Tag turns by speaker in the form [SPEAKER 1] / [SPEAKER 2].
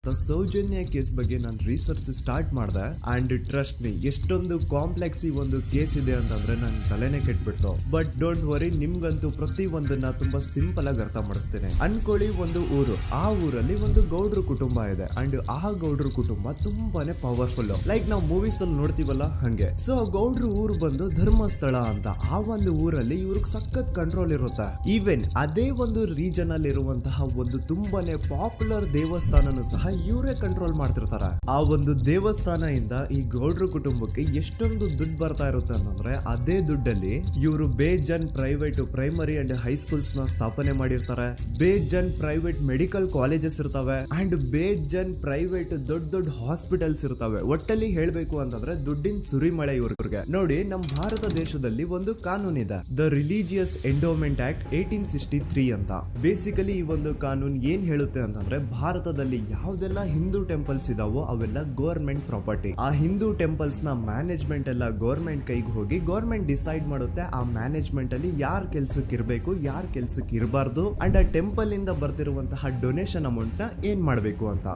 [SPEAKER 1] Soujanya case ಬಗ್ಗೆ ನಾನು research start ಮಾಡಿದೆ ಅಂಡ್ ಟ್ರಸ್ಟ್ ಮೀ ಎಷ್ಟೊಂದು ಕಾಂಪ್ಲೆಕ್ಸ್ ಈ ಒಂದು ಕೇಸ್ ಇದೆ ಅಂತಂದ್ರೆ ನನ್ನ ತಲೆನೇ ಕೆಟ್ಬಿಡ್ತು. ಬಟ್ ಡೋಂಟ್ ವರಿ, ನಿಮ್ಗಂತೂ ಪ್ರತಿ ಒಂದನ್ನ ತುಂಬಾ ಸಿಂಪಲ್ ಆಗಿ ಅರ್ಥ ಮಾಡಿಸ್ತೇನೆ. ಅನ್ಕೊಳ್ಳಿ, ಒಂದು ಊರು, ಆ ಊರಲ್ಲಿ ಒಂದು ಗೌಡ್ರ ಕುಟುಂಬ ಇದೆ ಅಂಡ್ ಆ ಗೌಡ್ರ ಕುಟುಂಬ ತುಂಬಾನೇ ಪವರ್ಫುಲ್, ಲೈಕ್ ನಾವು ಮೂವೀಸ್ ಅಲ್ಲಿ ನೋಡ್ತೀವಲ್ಲ ಹಂಗೆ. ಸೊ ಗೌಡ್ರ ಊರು ಬಂದು ಧರ್ಮಸ್ಥಳ ಅಂತ. ಆ ಒಂದು ಊರಲ್ಲಿ ಇವ್ರಿಗೆ ಸಖತ್ ಕಂಟ್ರೋಲ್ ಇರುತ್ತೆ. ಈವನ್ ಅದೇ ಒಂದು ರೀಜನ್ ಅಲ್ಲಿ ಇರುವಂತಹ ಒಂದು ತುಂಬಾನೇ ಪಾಪ್ಯುಲರ್ ದೇವಸ್ಥಾನನು ಸಹ ಇವರೇ ಕಂಟ್ರೋಲ್ ಮಾಡ್ತಿರ್ತಾರ. ಆ ಒಂದು ದೇವಸ್ಥಾನ ಇಂದ ಈ ಗೌಡ್ರ ಕುಟುಂಬಕ್ಕೆ ಎಷ್ಟೊಂದು ದುಡ್ಡು ಬರ್ತಾ ಇರುತ್ತೆ ಅಂತಂದ್ರೆ, ಅದೇ ದುಡ್ಡಲ್ಲಿ ಇವರು ಬೇಜನ್ ಪ್ರೈವೇಟ್ ಪ್ರೈಮರಿ ಅಂಡ್ ಹೈಸ್ಕೂಲ್ಸ್ ನ ಸ್ಥಾಪನೆ ಮಾಡಿರ್ತಾರೆ. ಬೇಜನ್ ಪ್ರೈವೇಟ್ ಮೆಡಿಕಲ್ ಕಾಲೇಜಸ್ ಇರ್ತವೆ ಅಂಡ್ ಬೇಜನ್ ಪ್ರೈವೇಟ್ ದೊಡ್ಡ ದೊಡ್ಡ ಹಾಸ್ಪಿಟಲ್ಸ್ ಇರ್ತವೆ. ಒಟ್ಟಲ್ಲಿ ಹೇಳ್ಬೇಕು ಅಂತಂದ್ರೆ ದುಡ್ಡಿನ ಸುರಿಮಳೆ ಇವ್ರಿಗೆ. ನೋಡಿ, ನಮ್ಮ ಭಾರತ ದೇಶದಲ್ಲಿ ಒಂದು ಕಾನೂನಿದೆ, ದ ರಿಲಿಜಿಯಸ್ ಎಂಡೋಮೆಂಟ್ ಆಕ್ಟ್ 1863 ಅಂತ. ಬೇಸಿಕಲಿ ಈ ಒಂದು ಕಾನೂನು ಏನ್ ಹೇಳುತ್ತೆ ಅಂತಂದ್ರೆ, ಭಾರತದಲ್ಲಿ ಯಾವ್ದೆಲ್ಲ ಹಿಂದೂ ಟೆಂಪಲ್ಸ್ ಇದಾವೋ ಅವೆಲ್ಲ ಗವರ್ಮೆಂಟ್ ಪ್ರಾಪರ್ಟಿ. ಆ ಹಿಂದೂ ಟೆಂಪಲ್ಸ್ ನ ಮ್ಯಾನೇಜ್ಮೆಂಟ್ ಎಲ್ಲ ಗವರ್ಮೆಂಟ್ ಕೈಗೆ ಹೋಗಿ ಗವರ್ಮೆಂಟ್ ಡಿಸೈಡ್ ಮಾಡುತ್ತೆ ಆ ಮ್ಯಾನೇಜ್ಮೆಂಟ್ ಅಲ್ಲಿ ಯಾರ್ ಕೆಲ್ಸಕ್ಕೆ ಇರಬೇಕು, ಯಾರ್ ಕೆಲ್ಸಕ್ಕೆ ಇರಬಾರ್ದು ಅಂಡ್ ಆ ಟೆಂಪಲ್ ಇಂದ ಬರ್ತಿರುವಂತಹ ಡೊನೇಷನ್ ಅಮೌಂಟ್ ನ ಏನ್ ಮಾಡ್ಬೇಕು ಅಂತ.